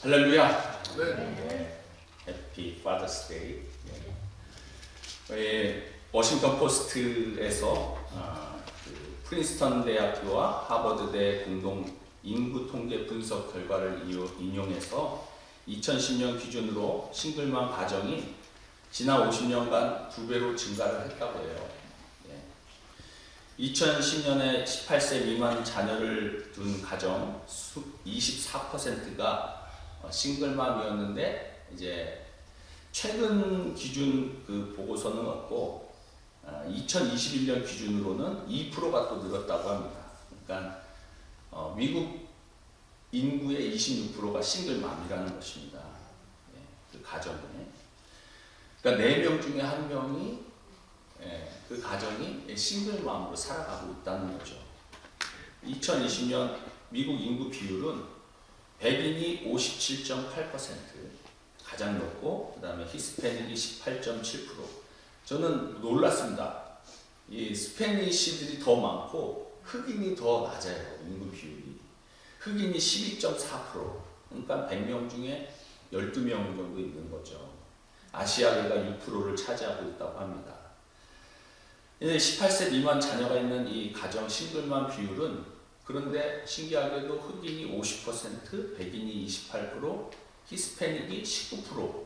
할렐루야. 네. 해피 파더스 데이. 워싱턴 포스트에서 프린스턴 대학교와 하버드대 공동 인구 통계 분석 결과를 인용해서 2010년 기준으로 싱글맘 가정이 지난 50년간 2배로 증가를 했다고 해요. 2010년에 18세 미만 자녀를 둔 가정 24%가 싱글맘이었는데 이제 최근 기준 그 보고서는 없고 2021년 기준으로는 2%가 또 늘었다고 합니다. 그러니까 미국 인구의 26%가 싱글맘이라는 것입니다. 그 가정에. 그러니까 4명 중에 1명이 그 가정이 싱글맘으로 살아가고 있다는 거죠. 2020년 미국 인구 비율은 백인이 57.8% 가장 높고, 그 다음에 히스패닉이 18.7%. 저는 놀랐습니다. 이 스페니시들이 더 많고 흑인이 더 낮아요. 인구 비율이. 흑인이 12.4%. 그러니까 100명 중에 12명 정도 있는 거죠. 아시아계가 6%를 차지하고 있다고 합니다. 18세 미만 자녀가 있는 이 가정 싱글맘 비율은 그런데 신기하게도 흑인이 50%, 백인이 28%, 히스패닉이 19%.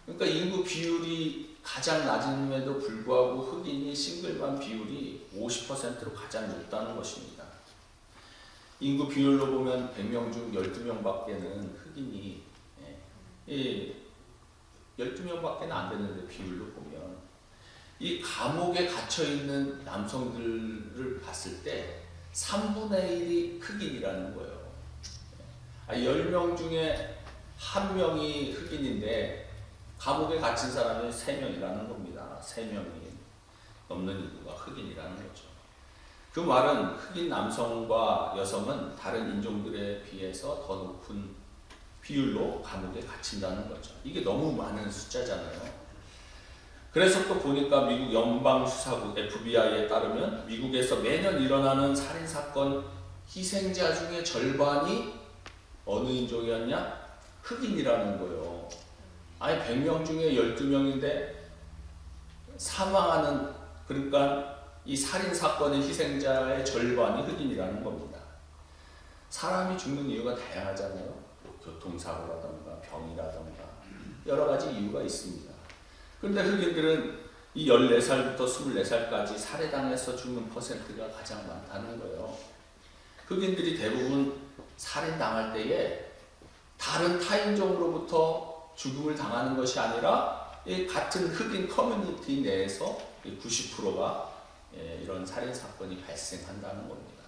그러니까 인구 비율이 가장 낮음에도 불구하고 흑인이 싱글맘 비율이 50%로 가장 높다는 것입니다. 인구 비율로 보면 100명 중 12명밖에는 흑인이 12명밖에는 안 되는데 비율로 보면 이 감옥에 갇혀있는 남성들을 봤을 때 3분의 1이 흑인이라는 거예요. 10명 중에 1명이 흑인인데 감옥에 갇힌 사람이 3명이라는 겁니다. 3명이 넘는 인구가 흑인이라는 거죠. 그 말은 흑인 남성과 여성은 다른 인종들에 비해서 더 높은 비율로 감옥에 갇힌다는 거죠. 이게 너무 많은 숫자잖아요. 그래서 또 보니까 미국 연방수사국 FBI에 따르면 미국에서 매년 일어나는 살인사건 희생자 중에 절반이 어느 인종이었냐? 흑인이라는 거예요. 아니 100명 중에 12명인데 사망하는, 그러니까 이 살인사건의 희생자의 절반이 흑인이라는 겁니다. 사람이 죽는 이유가 다양하잖아요. 교통사고라던가 병이라던가 여러 가지 이유가 있습니다. 그런데 흑인들은 이 14살부터 24살까지 살해당해서 죽는 퍼센트가 가장 많다는 거예요. 흑인들이 대부분 살인당할 때에 다른 타인종으로부터 죽음을 당하는 것이 아니라 같은 흑인 커뮤니티 내에서 90%가 이런 살인사건이 발생한다는 겁니다.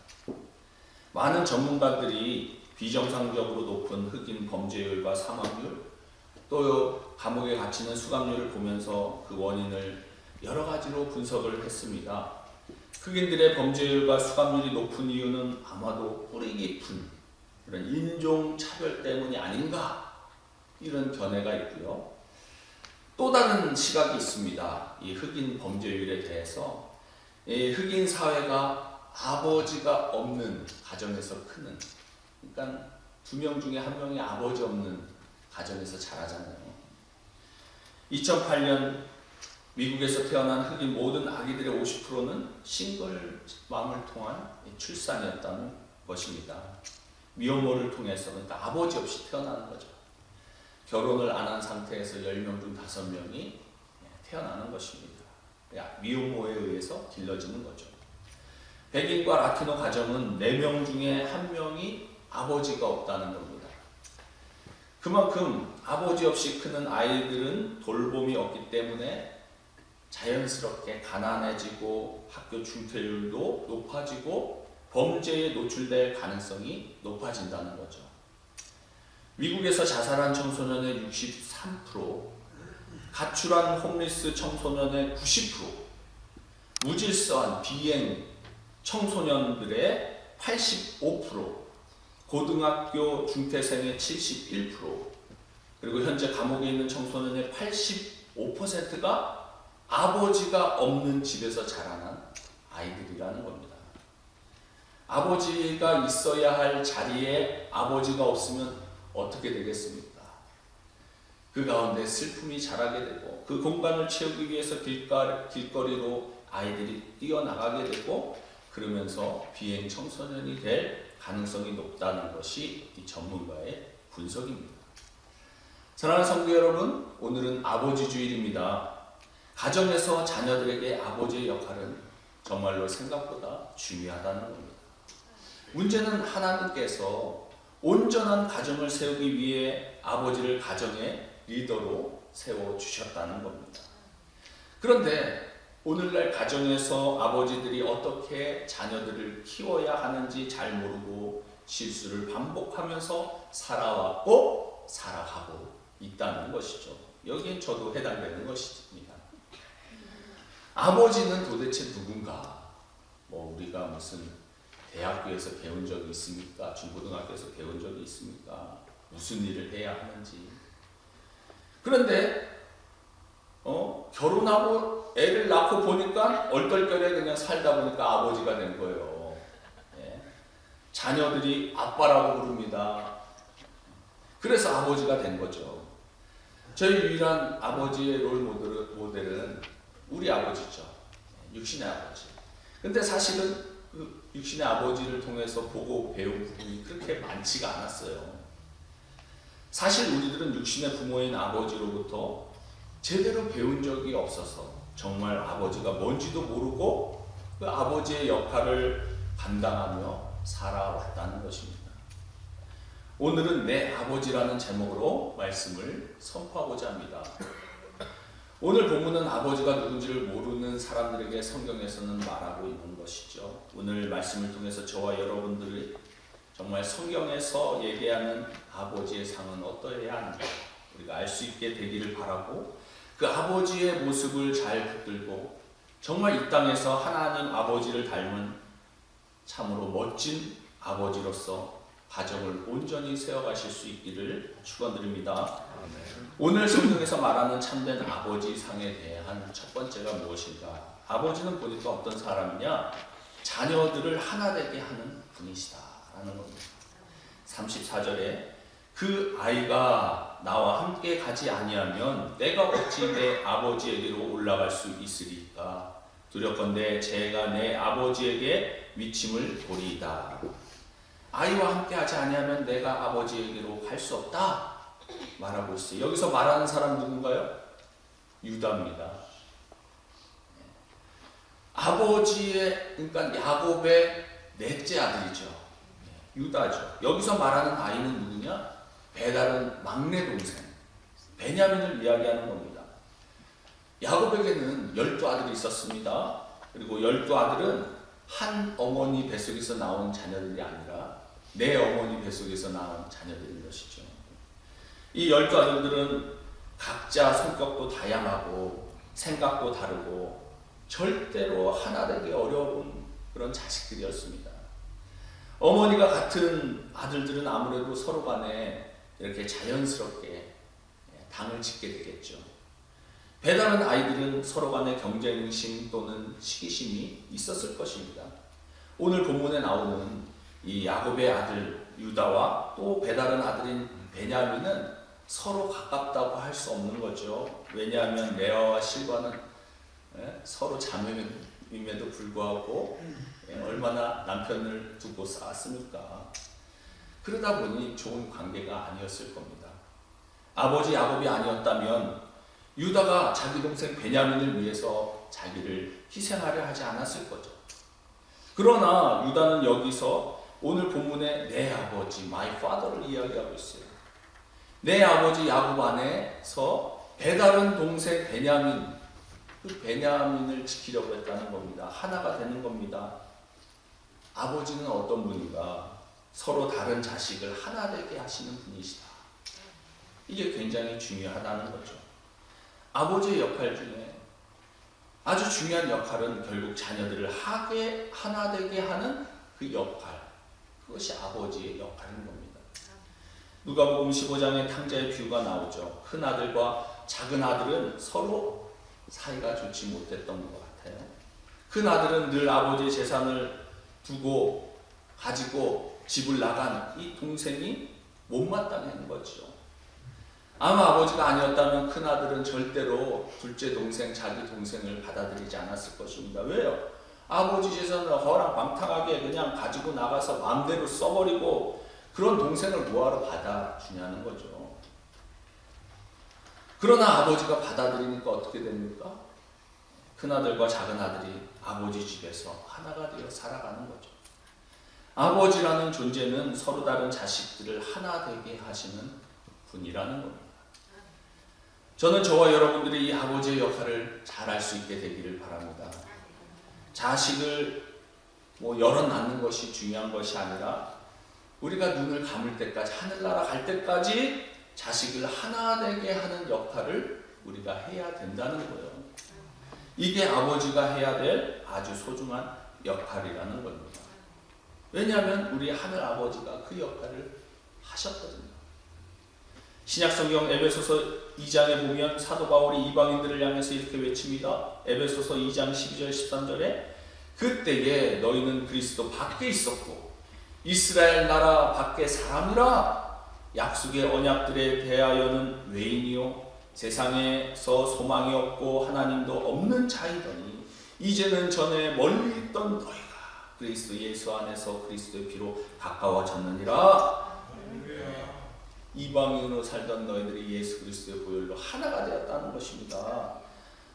많은 전문가들이 비정상적으로 높은 흑인 범죄율과 사망률, 또 감옥에 갇히는 수감률을 보면서 그 원인을 여러 가지로 분석을 했습니다. 흑인들의 범죄율과 수감률이 높은 이유는 아마도 뿌리 깊은 그런 인종차별 때문이 아닌가, 이런 견해가 있고요. 또 다른 시각이 있습니다. 이 흑인 범죄율에 대해서 흑인 사회가 아버지가 없는 가정에서 크는, 그러니까 2명 중에 1명이 아버지 없는 가정에서 자라잖아요. 2008년 미국에서 태어난 흑인 모든 아기들의 50%는 싱글맘을 통한 출산이었다는 것입니다. 미혼모를 통해서, 그러니까 아버지 없이 태어나는 거죠. 결혼을 안 한 상태에서 10명 중 5명이 태어나는 것입니다. 미혼모에 의해서 길러지는 거죠. 백인과 라티노 가정은 4명 중에 1명이 아버지가 없다는 겁니다. 그만큼 아버지 없이 크는 아이들은 돌봄이 없기 때문에 자연스럽게 가난해지고 학교 중퇴율도 높아지고 범죄에 노출될 가능성이 높아진다는 거죠. 미국에서 자살한 청소년의 63%, 가출한 홈리스 청소년의 90%, 무질서한 비행 청소년들의 85%, 고등학교 중퇴생의 71%, 그리고 현재 감옥에 있는 청소년의 85%가 아버지가 없는 집에서 자라난 아이들이라는 겁니다. 아버지가 있어야 할 자리에 아버지가 없으면 어떻게 되겠습니까? 그 가운데 슬픔이 자라게 되고 그 공간을 채우기 위해서 길거리로 아이들이 뛰어나가게 되고 그러면서 비행 청소년이 될 가능성이 높다는 것이 이 전문가의 분석입니다. 사랑하는 성도 여러분, 오늘은 아버지 주일입니다. 가정에서 자녀들에게 아버지의 역할은 정말로 생각보다 중요하다는 겁니다. 문제는 하나님께서 온전한 가정을 세우기 위해 아버지를 가정의 리더로 세워주셨다는 겁니다. 그런데 오늘날 가정에서 아버지들이 어떻게 자녀들을 키워야 하는지 잘 모르고 실수를 반복하면서 살아왔고 살아가고 있다는 것이죠. 여기엔 저도 해당되는 것입니다. 아버지는 도대체 누군가? 우리가 무슨 대학교에서 배운 적이 있습니까? 중고등학교에서 배운 적이 있습니까? 무슨 일을 해야 하는지. 그런데 결혼하고 애를 낳고 보니까 얼떨결에 그냥 살다 보니까 아버지가 된 거예요. 예. 자녀들이 아빠라고 부릅니다. 그래서 아버지가 된 거죠. 저희 유일한 아버지의 롤 모델은 우리 아버지죠. 육신의 아버지. 근데 사실은 그 육신의 아버지를 통해서 보고 배운 부분이 그렇게 많지가 않았어요. 사실 우리들은 육신의 부모인 아버지로부터 제대로 배운 적이 없어서 정말 아버지가 뭔지도 모르고 그 아버지의 역할을 감당하며 살아왔다는 것입니다. 오늘은 내 아버지라는 제목으로 말씀을 선포하고자 합니다. 오늘 본문은 아버지가 누군지를 모르는 사람들에게 성경에서는 말하고 있는 것이죠. 오늘 말씀을 통해서 저와 여러분들이 정말 성경에서 얘기하는 아버지의 상은 어떠해야 하는가 우리가 알 수 있게 되기를 바라고 그 아버지의 모습을 잘 붙들고 정말 이 땅에서 하나님 아버지를 닮은 참으로 멋진 아버지로서 가정을 온전히 세워가실 수 있기를 축원드립니다. 오늘 성경에서 말하는 참된 아버지 상에 대한 첫 번째가 무엇인가? 아버지는 보니까 어떤 사람이냐? 자녀들을 하나 되게 하는 분이시다라는 겁니다. 34절에 그 아이가 나와 함께 가지 아니하면 내가 어찌 내 아버지에게로 올라갈 수 있으리까? 두렵건대 제가 내 아버지에게 위침을 보리이다. 아이와 함께 하지 아니하면 내가 아버지에게로 갈 수 없다 말하고 있어요. 여기서 말하는 사람 누군가요? 유다입니다. 아버지의 그러니까 야곱의 넷째 아들이죠. 유다죠. 여기서 말하는 아이는 누구냐? 배달은 막내 동생 베냐민을 이야기하는 겁니다. 야곱에게는 12아들이 있었습니다. 그리고 12아들은 한 어머니 뱃속에서 나온 자녀들이 아니라 내 어머니 뱃속에서 나온 자녀들인 것이죠. 이 12아들들은 각자 성격도 다양하고 생각도 다르고 절대로 하나 되기 어려운 그런 자식들이었습니다. 어머니가 같은 아들들은 아무래도 서로 간에 이렇게 자연스럽게 당을 짓게 되겠죠. 배다른 아이들은 서로 간에 경쟁심 또는 시기심이 있었을 것입니다. 오늘 본문에 나오는 이 야곱의 아들 유다와 또 배다른 아들인 베냐민은 서로 가깝다고 할 수 없는 거죠. 왜냐하면 레아와 실과는 서로 자매임에도 불구하고 얼마나 남편을 두고 싸웠습니까? 그러다 보니 좋은 관계가 아니었을 겁니다. 아버지 야곱이 아니었다면 유다가 자기 동생 베냐민을 위해서 자기를 희생하려 하지 않았을 거죠. 그러나 유다는 여기서 오늘 본문에 내 아버지, my father를 이야기하고 있어요. 내 아버지 야곱 안에서 배다른 동생 베냐민, 그 베냐민을 지키려고 했다는 겁니다. 하나가 되는 겁니다. 아버지는 어떤 분인가? 서로 다른 자식을 하나 되게 하시는 분이시다. 이게 굉장히 중요하다는 거죠. 아버지의 역할 중에 아주 중요한 역할은 결국 자녀들을 하나 되게 하는 그 역할, 그것이 아버지의 역할인 겁니다. 누가복음 15장에 탕자의 비유가 나오죠. 큰 아들과 작은 아들은 서로 사이가 좋지 못했던 것 같아요. 큰 아들은 늘 아버지의 재산을 두고 가지고 집을 나간 이 동생이 못마땅한 거죠. 아마 아버지가 아니었다면 큰아들은 절대로 둘째 동생, 자기 동생을 받아들이지 않았을 것입니다. 왜요? 아버지 재산을 허랑방탕하게 그냥 가지고 나가서 마음대로 써버리고 그런 동생을 뭐하러 받아주냐는 거죠. 그러나 아버지가 받아들이니까 어떻게 됩니까? 큰아들과 작은아들이 아버지 집에서 하나가 되어 살아가는 거죠. 아버지라는 존재는 서로 다른 자식들을 하나 되게 하시는 분이라는 겁니다. 저는 저와 여러분들이 이 아버지의 역할을 잘 알 수 있게 되기를 바랍니다. 자식을 여럿 낳는 것이 중요한 것이 아니라 우리가 눈을 감을 때까지, 하늘나라 갈 때까지 자식을 하나 되게 하는 역할을 우리가 해야 된다는 거예요. 이게 아버지가 해야 될 아주 소중한 역할이라는 겁니다. 왜냐하면 우리 하늘 아버지가 그 역할을 하셨거든요. 신약성경 에베소서 2장에 보면 사도 바울이 이방인들을 향해서 이렇게 외칩니다. 에베소서 2장 12절 13절에 그때에 너희는 그리스도 밖에 있었고 이스라엘 나라 밖에 사람이라 약속의 언약들에 대하여는 외인이요 세상에서 소망이 없고 하나님도 없는 자이더니 이제는 전에 멀리 있던 너희가 그리스도 예수 안에서 그리스도의 피로 가까워졌느니라. 이방인으로 살던 너희들이 예수 그리스도의 보혈로 하나가 되었다는 것입니다.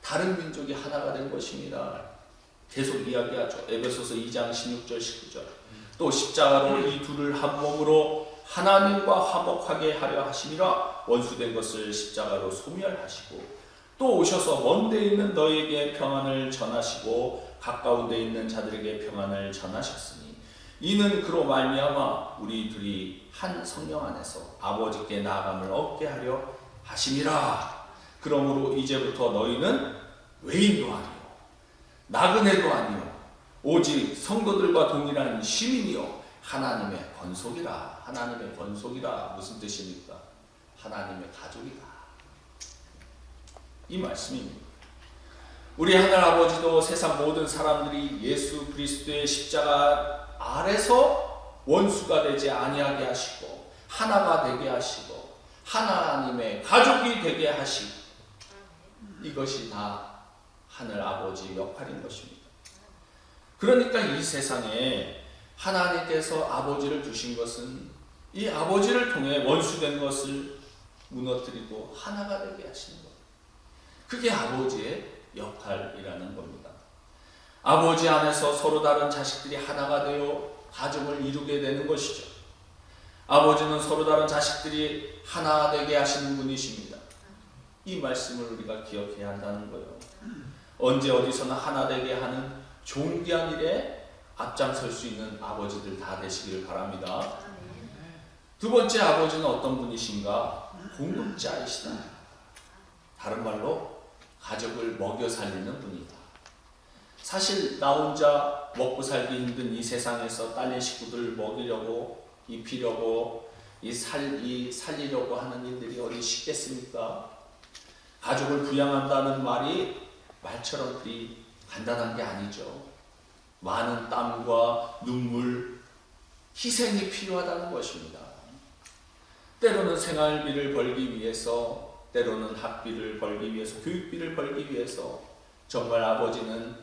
다른 민족이 하나가 된 것입니다. 계속 이야기하죠. 에베소서 2장 16절 19절 또 십자가로 이 둘을 한 몸으로 하나님과 화목하게 하려 하심이라 원수된 것을 십자가로 소멸하시고 또 오셔서 먼 데 있는 너희에게 평안을 전하시고 가까운 데 있는 자들에게 평안을 전하셨으니 이는 그로 말미암아 우리 둘이 한 성령 안에서 아버지께 나아감을 얻게 하려 하심이라. 그러므로 이제부터 너희는 외인도 아니요 나그네도 아니요 오직 성도들과 동일한 시민이요 하나님의 권속이라. 하나님의 권속이라 무슨 뜻입니까? 하나님의 가족이다. 이 말씀입니다. 우리 하늘 아버지도 세상 모든 사람들이 예수 그리스도의 십자가 아래서 원수가 되지 아니하게 하시고 하나가 되게 하시고 하나님의 가족이 되게 하시고 이것이 다 하늘 아버지의 역할인 것입니다. 그러니까 이 세상에 하나님께서 아버지를 두신 것은 이 아버지를 통해 원수된 것을 무너뜨리고 하나가 되게 하시는 것. 그게 아버지의 역할이라는 겁니다. 아버지 안에서 서로 다른 자식들이 하나가 되어 가정을 이루게 되는 것이죠. 아버지는 서로 다른 자식들이 하나 되게 하시는 분이십니다. 이 말씀을 우리가 기억해야 한다는 거예요. 언제 어디서나 하나 되게 하는 존귀한 일에 앞장설 수 있는 아버지들 다 되시길 바랍니다. 두 번째 아버지는 어떤 분이신가? 공급자이시다. 다른 말로 가족을 먹여 살리는 분이다. 사실 나 혼자 먹고 살기 힘든 이 세상에서 딸린 식구들을 먹이려고 입히려고 살리려고 하는 일들이 어디 쉽겠습니까? 가족을 부양한다는 말이 말처럼 그리 간단한 게 아니죠. 많은 땀과 눈물, 희생이 필요하다는 것입니다. 때로는 생활비를 벌기 위해서, 때로는 학비를 벌기 위해서, 교육비를 벌기 위해서 정말 아버지는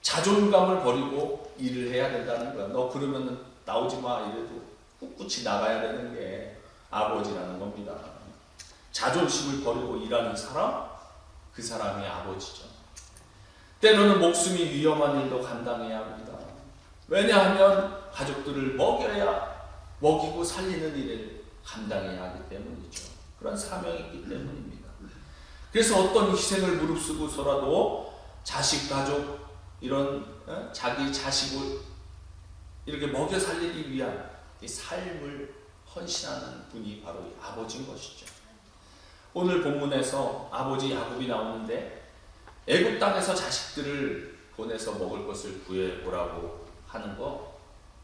자존감을 버리고 일을 해야 된다는 거야. 너 그러면 나오지 마 이래도 꿋꿋이 나가야 되는 게 아버지라는 겁니다. 자존심을 버리고 일하는 사람, 그 사람이 아버지죠. 때로는 목숨이 위험한 일도 감당해야 합니다. 왜냐하면 가족들을 먹이고 살리는 일을 감당해야 하기 때문이죠. 그런 사명이 있기 때문입니다. 그래서 어떤 희생을 무릅쓰고서라도 자식, 가족, 이런 자기 자식을 이렇게 먹여 살리기 위한 이 삶을 헌신하는 분이 바로 이 아버지인 것이죠. 오늘 본문에서 아버지 야곱이 나오는데 애굽 땅에서 자식들을 보내서 먹을 것을 구해오라고 하는 거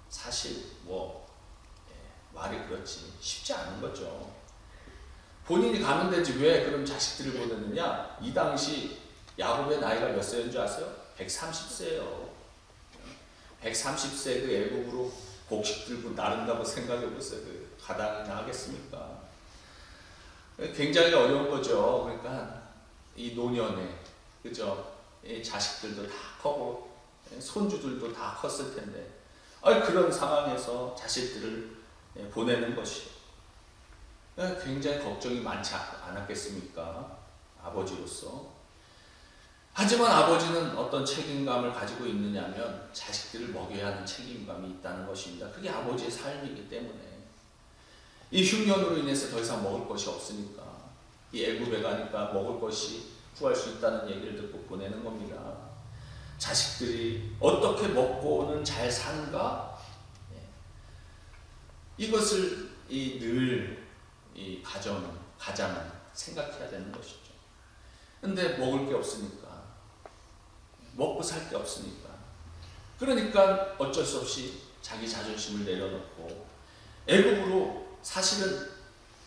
사실 말이 그렇지 쉽지 않은 거죠. 본인이 가면 되지 왜 그럼 자식들을 보내느냐? 이 당시 야곱의 나이가 몇 세인 줄 아세요? 130세예요. 130세 그 애국으로 곡식 들고 나른다고 생각해 보세요. 가당이나 하겠습니까? 굉장히 어려운 거죠. 그러니까 이 노년에, 그죠? 이 자식들도 다 커고 손주들도 다 컸을 텐데 그런 상황에서 자식들을 보내는 것이 굉장히 걱정이 많지 않았겠습니까? 아버지로서. 하지만 아버지는 어떤 책임감을 가지고 있느냐면 자식들을 먹여야 하는 책임감이 있다는 것입니다. 그게 아버지의 삶이기 때문에 이 흉년으로 인해서 더 이상 먹을 것이 없으니까 이 애굽에 가니까 먹을 것이 구할 수 있다는 얘기를 듣고 보내는 겁니다. 자식들이 어떻게 먹고는 잘 사는가? 이것을 늘 이 가장은 생각해야 되는 것이죠. 근데 먹을 게 없으니까, 먹고 살 게 없으니까, 그러니까 어쩔 수 없이 자기 자존심을 내려놓고 애굽으로 사실은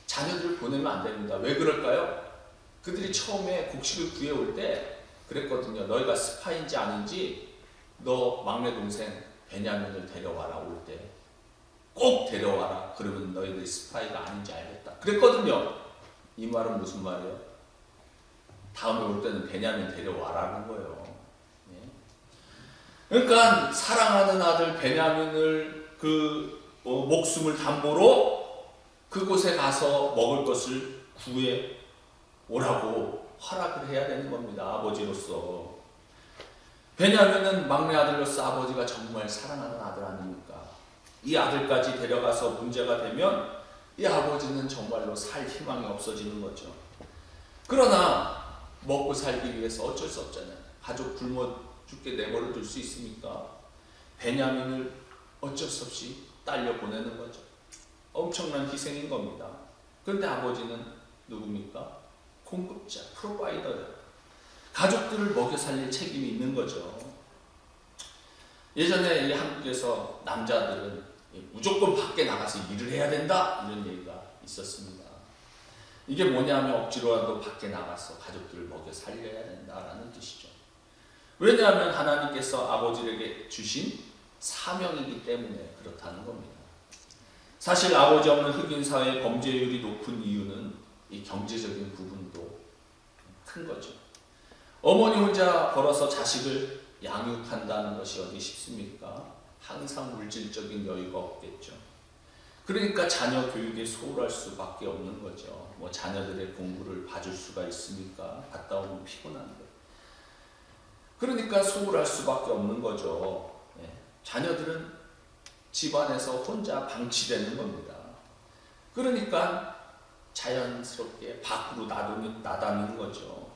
자녀들을 보내면 안 됩니다. 왜 그럴까요? 그들이 처음에 곡식을 구해올 때 그랬거든요. 너희가 스파인지 아닌지 너 막내 동생 베냐민을 데려와라. 올 때 꼭 데려와라. 그러면 너희들이 스파이가 아닌지 알겠다. 그랬거든요. 이 말은 무슨 말이에요? 다음에 올 때는 베냐민 데려와라는 거예요. 그러니까 사랑하는 아들 베냐민을 목숨을 담보로 그곳에 가서 먹을 것을 구해 오라고 허락을 해야 되는 겁니다. 아버지로서. 베냐민은 막내 아들로서 아버지가 정말 사랑하는 아들 아닙니까? 이 아들까지 데려가서 문제가 되면 이 아버지는 정말로 살 희망이 없어지는 거죠. 그러나 먹고 살기 위해서 어쩔 수 없잖아요. 가족 굶어 죽게 내버려 둘 수 있습니까? 베냐민을 어쩔 수 없이 딸려 보내는 거죠. 엄청난 희생인 겁니다. 그런데 아버지는 누굽니까? 공급자, 프로바이더예요. 가족들을 먹여 살릴 책임이 있는 거죠. 예전에 이 한국에서 남자들은 무조건 밖에 나가서 일을 해야 된다 이런 얘기가 있었습니다. 이게 뭐냐면 억지로라도 밖에 나가서 가족들을 먹여 살려야 된다라는 뜻이죠. 왜냐하면 하나님께서 아버지에게 주신 사명이기 때문에 그렇다는 겁니다. 사실 아버지 없는 흑인 사회의 범죄율이 높은 이유는 이 경제적인 부분도 큰 거죠. 어머니 혼자 벌어서 자식을 양육한다는 것이 어디 쉽습니까? 항상 물질적인 여유가 없겠죠. 그러니까 자녀 교육에 소홀할 수밖에 없는 거죠. 자녀들의 공부를 봐줄 수가 있습니까? 갔다 오면 피곤한데. 그러니까 소홀할 수밖에 없는 거죠. 자녀들은 집안에서 혼자 방치되는 겁니다. 그러니까 자연스럽게 밖으로 나다니는 거죠.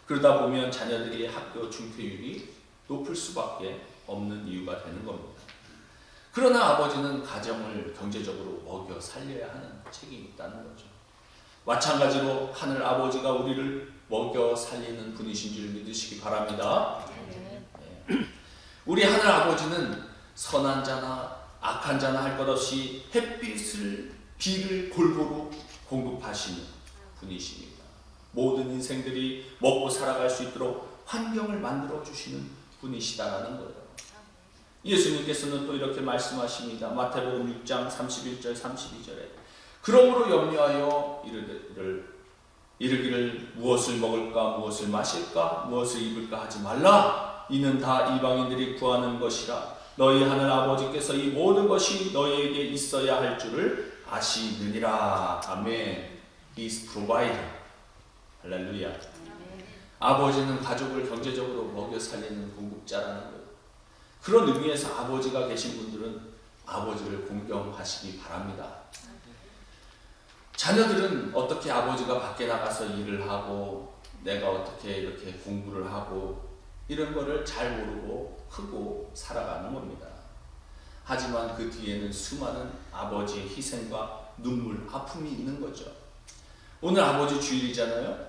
그러다 보면 자녀들이 학교 중퇴율이 높을 수밖에 없는 이유가 되는 겁니다. 그러나 아버지는 가정을 경제적으로 먹여 살려야 하는 책임이 있다는 거죠. 마찬가지로 하늘 아버지가 우리를 먹여 살리는 분이신 줄 믿으시기 바랍니다. 우리 하늘 아버지는 선한 자나 악한 자나 할 것 없이 비를 골고루 공급하시는 분이십니다. 모든 인생들이 먹고 살아갈 수 있도록 환경을 만들어 주시는 분이시다라는 거예요. 예수님께서는 또 이렇게 말씀하십니다. 마태복음 6장 31절 32절에 그러므로 염려하여 이르기를 무엇을 먹을까 무엇을 마실까 무엇을 입을까 하지 말라. 이는 다 이방인들이 구하는 것이라. 너희 하늘 아버지께서 이 모든 것이 너희에게 있어야 할 줄을 아시느니라. 아멘. He is provider. 할렐루야. 아버지는 가족을 경제적으로 먹여 살리는 공급자라는 거예요. 그런 의미에서 아버지가 계신 분들은 아버지를 공경하시기 바랍니다. 자녀들은 어떻게 아버지가 밖에 나가서 일을 하고 내가 어떻게 이렇게 공부를 하고 이런 거를 잘 모르고 크고 살아가는 겁니다. 하지만 그 뒤에는 수많은 아버지의 희생과 눈물, 아픔이 있는 거죠. 오늘 아버지 주일이잖아요.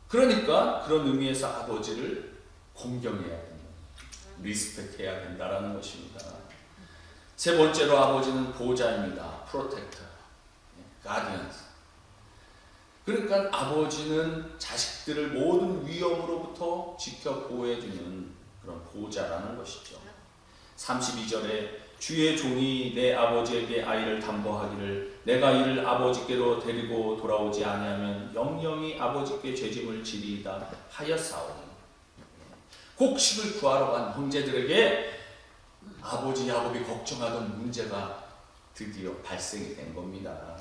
그러니까 그런 의미에서 아버지를 공경해야 됩니다. 리스펙해야 된다라는 것입니다. 세 번째로 아버지는 보호자입니다. 프로텍터, 가디언스. 그러니까 아버지는 자식들을 모든 위험으로부터 지켜 보호해주는 그런 보호자라는 것이죠. 32절에 주의 종이 내 아버지에게 아이를 담보하기를 내가 이를 아버지께로 데리고 돌아오지 아니하면 영영이 아버지께 죄짐을 지리이다 하였사오니. 곡식을 구하러 간 형제들에게 아버지 야곱이 걱정하던 문제가 드디어 발생이 된 겁니다.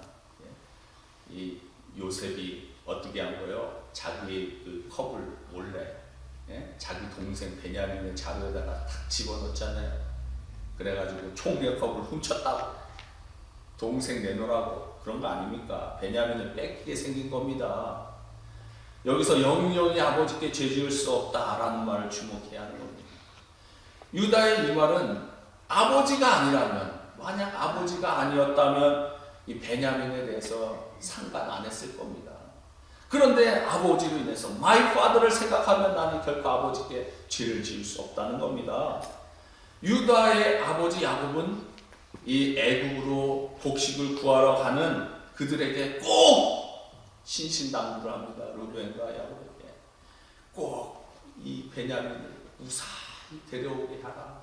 이 요셉이 어떻게 한 거예요? 자기 그 컵을 몰래 자기 동생 베냐민의 자루에다가 탁 집어넣었잖아요. 그래가지고 총리의 컵을 훔쳤다고, 동생 내놓으라고, 그런 거 아닙니까? 베냐민을 뺏기게 생긴 겁니다. 여기서 영영이 아버지께 죄지을 수 없다라는 말을 주목해야 하는 겁니다. 유다의 이 말은 아버지가 아니라면, 만약 아버지가 아니었다면 이 베냐민에 대해서 상관 안 했을 겁니다. 그런데 아버지로 인해서 my father를 생각하면 나는 결코 아버지께 죄를 지을 수 없다는 겁니다. 유다의 아버지 야곱은 이 애국으로 곡식을 구하러 가는 그들에게 꼭 신신당부를 합니다. 루벤과 야곱에게 꼭 이 베냐민을 무사히 데려오게 하라.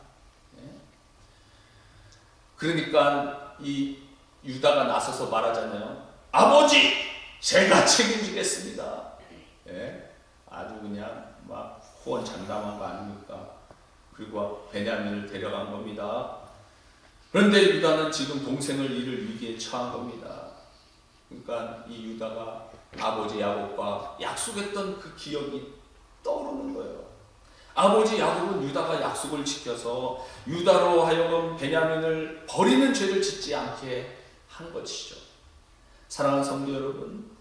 그러니까 이 유다가 나서서 말하잖아요. 아버지, 제가 책임지겠습니다. 아주 그냥 막 호언장담한 거 아닙니까? 그리고 베냐민을 데려간 겁니다. 그런데 유다는 지금 동생을 잃을 위기에 처한 겁니다. 그러니까 이 유다가 아버지 야곱과 약속했던 그 기억이 떠오르는 거예요. 아버지 야곱은 유다가 약속을 지켜서 유다로 하여금 베냐민을 버리는 죄를 짓지 않게 한 것이죠. 사랑하는 성도 여러분,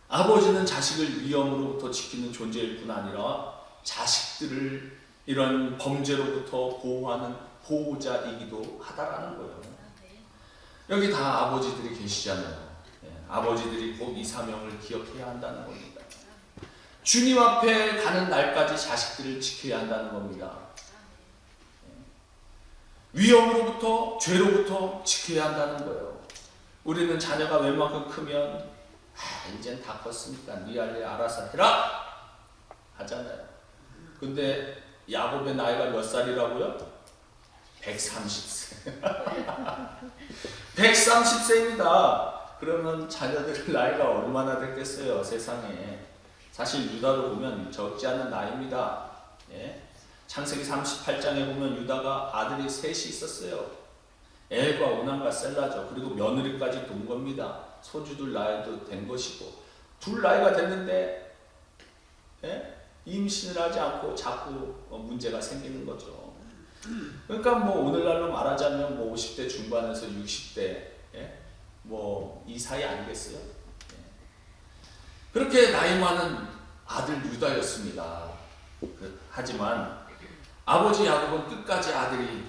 아버지는 자식을 위험으로부터 지키는 존재일 뿐 아니라 자식들을 이런 범죄로부터 보호하는 보호자이기도 하다라는 거예요. 여기 다 아버지들이 계시잖아요. 아버지들이 꼭 이 사명을 기억해야 한다는 겁니다. 주님 앞에 가는 날까지 자식들을 지켜야 한다는 겁니다. 위험으로부터, 죄로부터 지켜야 한다는 거예요. 우리는 자녀가 웬만큼 크면 이젠 다 컸으니까 네 할 일 알아서 해라 하잖아요. 근데 야곱의 나이가 몇 살이라고요? 130세. 130세입니다. 그러면 자녀들 나이가 얼마나 됐겠어요, 세상에. 사실 유다로 보면 적지 않은 나이입니다. 창세기 38장에 보면 유다가 아들이 셋이 있었어요. 엘과 오난과 셀라죠. 그리고 며느리까지 돈 겁니다. 소주들 나이도 된 것이고, 둘 나이가 됐는데 임신을 하지 않고 자꾸 문제가 생기는 거죠. 그러니까 뭐 오늘날로 말하자면 뭐 50대 중반에서 60대 뭐 이 사이 아니겠어요? 그렇게 나이 많은 아들 유다였습니다. 하지만 아버지 야곱은 끝까지 아들이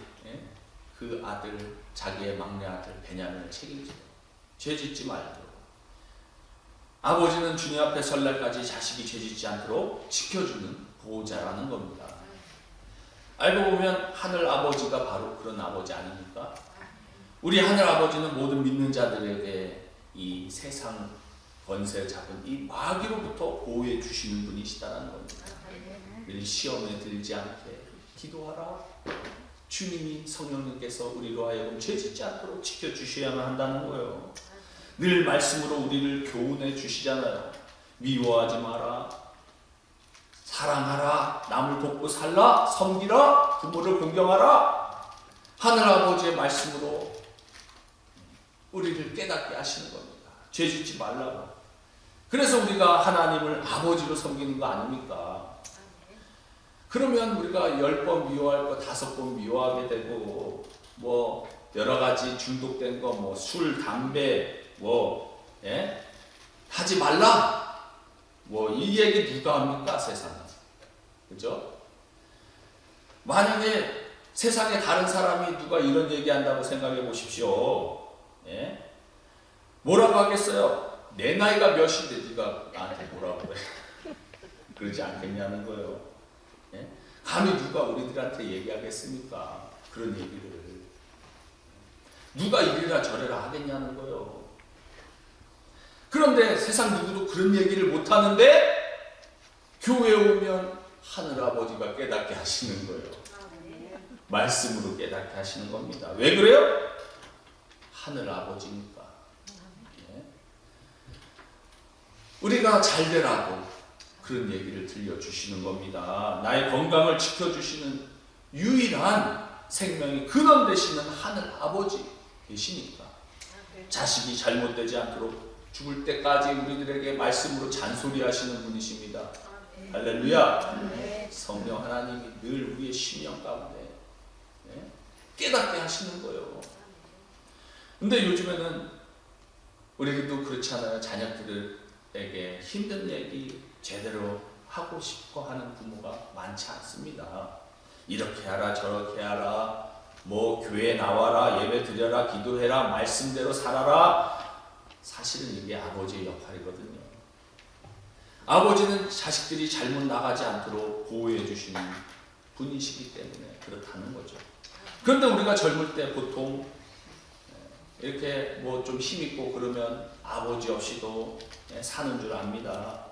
그 아들, 자기의 막내 아들 베냐민을 책임지고 죄짓지 말도록, 아버지는 주님 앞에 설 날까지 자식이 죄짓지 않도록 지켜주는 보호자라는 겁니다. 알고 보면 하늘 아버지가 바로 그런 아버지 아닙니까? 우리 하늘 아버지는 모든 믿는 자들에게 이 세상 권세 잡은 이 마귀로부터 보호해 주시는 분이시다라는 겁니다. 늘 시험에 들지 않게 기도하라. 주님이 성령님께서 우리로 하여금 죄짓지 않도록 지켜주셔야만 한다는 거예요. 늘 말씀으로 우리를 교훈해 주시잖아요. 미워하지 마라, 사랑하라, 남을 돕고 살라, 섬기라, 부모를 존경하라. 하늘아버지의 말씀으로 우리를 깨닫게 하시는 겁니다. 죄짓지 말라고. 그래서 우리가 하나님을 아버지로 섬기는 거 아닙니까? 그러면 우리가 10번 미워할 거 5번 미워하게 되고, 뭐 여러 가지 중독된 거, 뭐 술, 담배, 하지 말라. 뭐 이 얘기 누가 합니까, 세상에? 그죠? 만약에 세상에 다른 사람이 누가 이런 얘기한다고 생각해 보십시오. 뭐라고 하겠어요? 내 나이가 몇인데 네가 나한테 뭐라고 해? 그러지 않겠냐는 거예요. 감히 누가 우리들한테 얘기하겠습니까? 그런 얘기를. 누가 이리라 저리라 하겠냐는 거예요. 그런데 세상 누구도 그런 얘기를 못하는데 교회에 오면 하늘아버지가 깨닫게 하시는 거예요. 말씀으로 깨닫게 하시는 겁니다. 왜 그래요? 하늘 아버지니까. 예. 우리가 잘 되라고 그런 얘기를 들려주시는 겁니다. 나의 건강을 지켜주시는 유일한 생명의 근원 되시는 하늘 아버지 계시니까 자식이 잘못되지 않도록 죽을 때까지 우리들에게 말씀으로 잔소리하시는 분이십니다. 할렐루야. 성령 하나님이 늘 우리의 심령 가운데 깨닫게 하시는 거예요. 근데 요즘에는 우리도 그렇지 않아요? 자녀들에게 힘든 얘기 제대로 하고 싶어 하는 부모가 많지 않습니다. 이렇게 하라 저렇게 하라, 뭐 교회 나와라, 예배 드려라, 기도해라, 말씀대로 살아라. 사실은 이게 아버지의 역할이거든요. 아버지는 자식들이 잘못 나가지 않도록 보호해 주시는 분이시기 때문에 그렇다는 거죠. 그런데 우리가 젊을 때 보통 이렇게 뭐 좀 힘있고 그러면 아버지 없이도 사는 줄 압니다.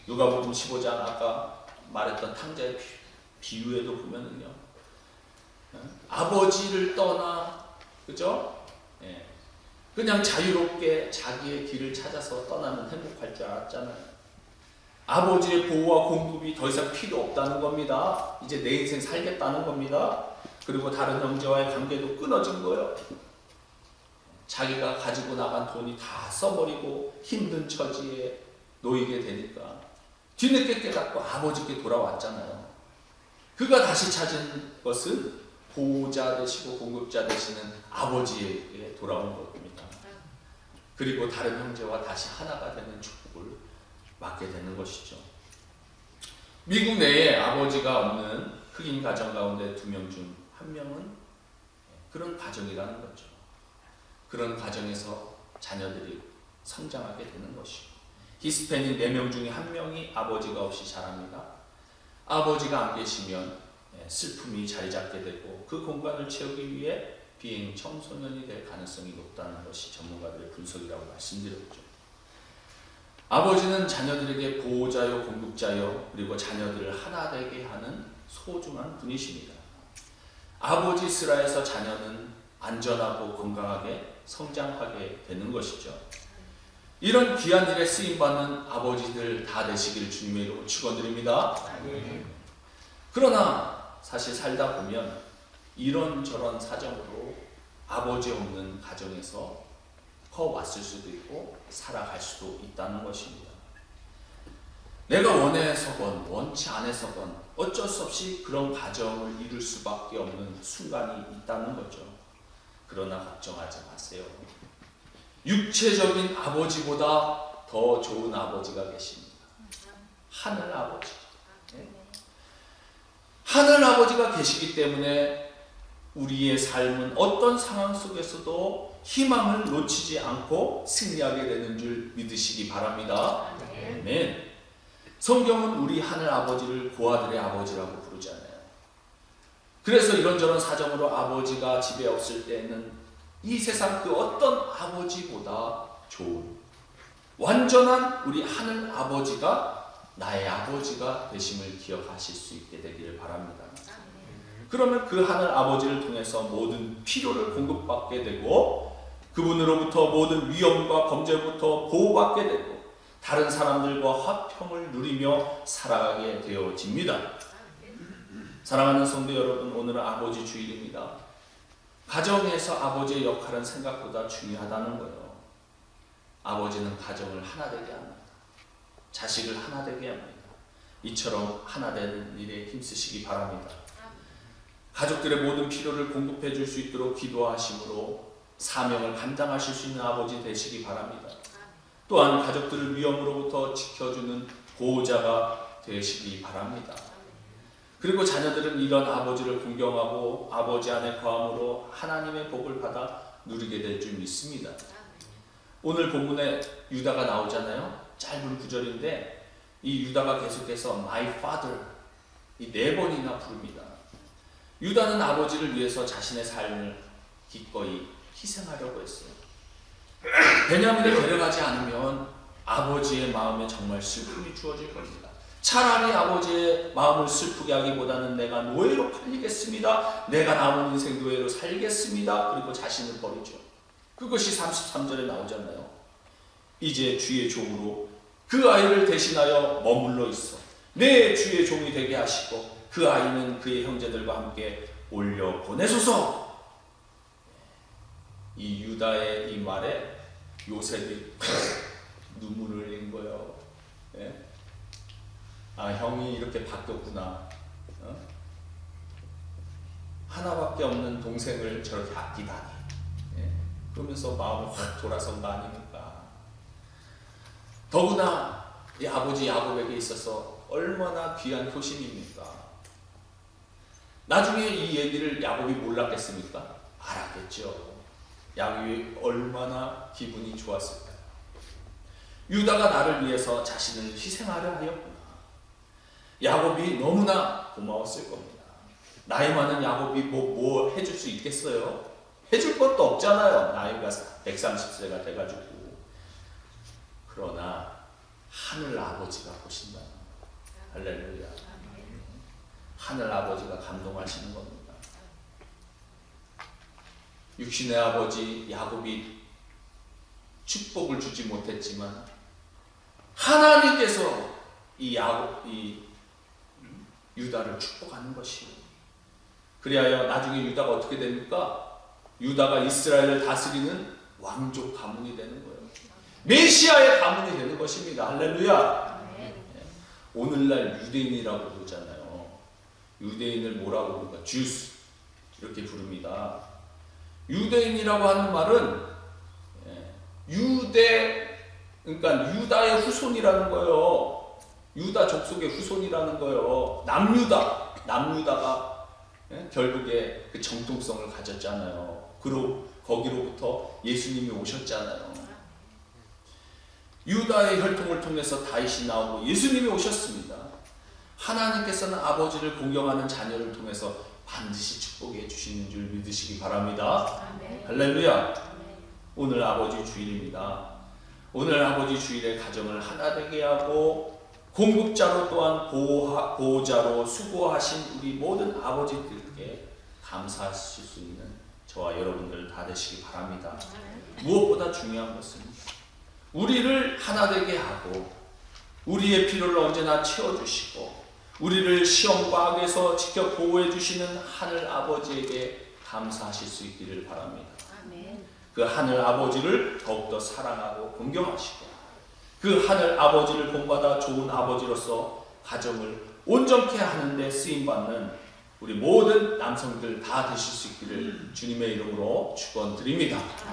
누가복음 15장 아까 말했던 탕자의 비유에도 보면은요, 아버지를 떠나, 그죠? 그냥 자유롭게 자기의 길을 찾아서 떠나면 행복할 줄 알았잖아요. 아버지의 보호와 공급이 더 이상 필요 없다는 겁니다. 이제 내 인생 살겠다는 겁니다. 그리고 다른 형제와의 관계도 끊어진 거예요. 자기가 가지고 나간 돈이 다 써버리고 힘든 처지에 놓이게 되니까 뒤늦게 깨닫고 아버지께 돌아왔잖아요. 그가 다시 찾은 것은 보호자 되시고 공급자 되시는 아버지에게 돌아온 겁니다. 그리고 다른 형제와 다시 하나가 되는 축복을 맞게 되는 것이죠. 미국 내에 아버지가 없는 흑인 가정 가운데 2명 중 1명은 그런 가정이라는 거죠. 그런 가정에서 자녀들이 성장하게 되는 것이고, 히스패닉 4명 중에 1명이 아버지가 없이 자랍니다. 아버지가 안 계시면 슬픔이 자리 잡게 되고 그 공간을 채우기 위해 비행 청소년이 될 가능성이 높다는 것이 전문가들의 분석이라고 말씀드렸죠. 아버지는 자녀들에게 보호자요, 공급자요, 그리고 자녀들을 하나 되게 하는 소중한 분이십니다. 아버지 슬하에서 자녀는 안전하고 건강하게 성장하게 되는 것이죠. 이런 귀한 일에 쓰임받는 아버지들 다 되시기를 주님의 이름으로 축원드립니다. 그러나 사실 살다 보면 이런저런 사정으로 아버지 없는 가정에서 커왔을 수도 있고 살아갈 수도 있다는 것입니다. 내가 원해서건 원치 않아서건 어쩔 수 없이 그런 가정을 이룰 수밖에 없는 순간이 있다는 거죠. 그러나 걱정하지 마세요. 육체적인 아버지보다 더 좋은 아버지가 계십니다. 하늘 아버지. 하늘 아버지가 계시기 때문에 우리의 삶은 어떤 상황 속에서도 희망을 놓치지 않고 승리하게 되는 줄 믿으시기 바랍니다. 아멘. 성경은 우리 하늘 아버지를 고아들의 아버지라고 부르잖아요. 그래서 이런저런 사정으로 아버지가 집에 없을 때는 이 세상 그 어떤 아버지보다 좋은 완전한 우리 하늘 아버지가 나의 아버지가 되심을 기억하실 수 있게 되기를 바랍니다. 그러면 그 하늘 아버지를 통해서 모든 필요를 공급받게 되고 그분으로부터 모든 위험과 범죄로부터 보호받게 되고 다른 사람들과 화평을 누리며 살아가게 되어집니다. 사랑하는 성도 여러분, 오늘은 아버지 주일입니다. 가정에서 아버지의 역할은 생각보다 중요하다는 거예요. 아버지는 가정을 하나 되게 합니다. 자식을 하나 되게 합니다. 이처럼 하나 되는 일에 힘쓰시기 바랍니다. 가족들의 모든 필요를 공급해 줄 수 있도록 기도하심으로 사명을 감당하실 수 있는 아버지 되시기 바랍니다. 또한 가족들을 위험으로부터 지켜주는 보호자가 되시기 바랍니다. 그리고 자녀들은 이런 아버지를 공경하고 아버지 안에 거함으로 하나님의 복을 받아 누리게 될 줄 믿습니다. 오늘 본문에 유다가 나오잖아요. 짧은 구절인데 이 유다가 계속해서 My Father 이 4번이나 부릅니다. 유다는 아버지를 위해서 자신의 삶을 기꺼이 희생하려고 했어요. 베냐민을 데려가지 않으면 아버지의 마음에 정말 슬픔이 주어질 겁니다. 차라리 아버지의 마음을 슬프게 하기보다는 내가 노예로 팔리겠습니다. 내가 남은 인생 노예로 살겠습니다. 그리고 자신을 버리죠. 그것이 33절에 나오잖아요. 이제 주의 종으로 그 아이를 대신하여 머물러 있어 내 주의 종이 되게 하시고 그 아이는 그의 형제들과 함께 올려 보내소서. 이 유다의 이 말에 요셉이 눈물을 흘린 거예요. 예? 아, 형이 이렇게 바뀌었구나. 하나밖에 없는 동생을 저렇게 아끼다니. 예? 그러면서 마음을 확 돌아선 거 아닙니까? 더구나 이 아버지 야곱에게 있어서 얼마나 귀한 효심입니까? 나중에 이 얘기를 야곱이 몰랐겠습니까? 알았겠죠. 야곱이 얼마나 기분이 좋았을까요? 유다가 나를 위해서 자신을 희생하려 하였구나. 야곱이 너무나 고마웠을 겁니다. 나이 많은 야곱이 뭐 해줄 수 있겠어요? 해줄 것도 없잖아요. 나이가 130세가 돼가지고. 그러나 하늘 아버지가 보신다. 할렐루야. 하늘 아버지가 감동하시는 겁니다. 육신의 아버지 야곱이 축복을 주지 못했지만 하나님께서 이 유다를 축복하는 것이에요. 그리하여 나중에 유다가 어떻게 됩니까? 유다가 이스라엘을 다스리는 왕족 가문이 되는 거예요. 메시아의 가문이 되는 것입니다. 할렐루야. 오늘날 유대인이라고 부르잖아요. 유대인을 뭐라고 부르까? 주스 이렇게 부릅니다. 유대인이라고 하는 말은 그러니까 유다의 후손이라는 거예요. 유다 족속의 후손이라는 거예요. 남유다가 결국에 그 정통성을 가졌잖아요. 그리고 거기로부터 예수님이 오셨잖아요. 유다의 혈통을 통해서 다윗이 나오고 예수님이 오셨습니다. 하나님께서는 아버지를 공경하는 자녀를 통해서 반드시 축복해 주시는 줄 믿으시기 바랍니다. 아멘. 할렐루야. 아멘. 오늘 아버지 주일입니다. 오늘 아버지 주일에 가정을 하나 되게 하고 공급자로 또한 보호자로 수고하신 우리 모든 아버지들께 감사하실 수 있는 저와 여러분들 다 되시기 바랍니다. 무엇보다 중요한 것은 우리를 하나 되게 하고 우리의 필요를 언제나 채워주시고 우리를 시험과 악에서 지켜 보호해 주시는 하늘 아버지에게 감사하실 수 있기를 바랍니다. 아멘. 그 하늘 아버지를 더욱더 사랑하고 존경하시고 그 하늘 아버지를 본받아 좋은 아버지로서 가정을 온전케 하는 데 쓰임받는 우리 모든 남성들 다 되실 수 있기를 주님의 이름으로 축원드립니다.